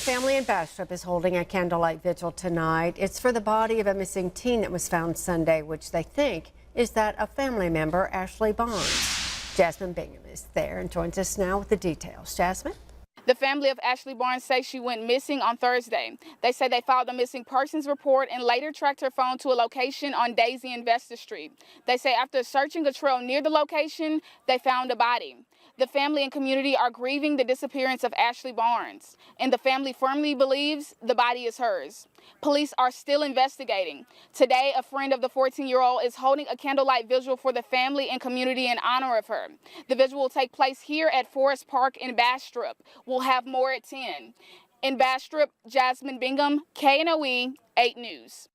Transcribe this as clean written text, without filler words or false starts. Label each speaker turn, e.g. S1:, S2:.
S1: Family in Bastrop is holding a candlelight vigil tonight. It's for the body of a missing teen that was found Sunday, which they think is that of family member Ashley Barnes. Jasmine Bingham is there and joins us now with the details. Jasmine?
S2: The family of Ashley Barnes say she went missing on Thursday. They say they filed a missing persons report and later tracked her phone to a location on Daisy and Vesta Street. They say after searching a trail near the location, they found a body. The family and community are grieving the disappearance of Ashley Barnes, and the family firmly believes the body is hers. Police are still investigating. Today, a friend of the 14-year-old is holding a candlelight vigil for the family and community in honor of her. The vigil will take place here at Forest Park in Bastrop. We'll have more at 10. In Bastrop, Jasmine Bingham, KNOE 8 News.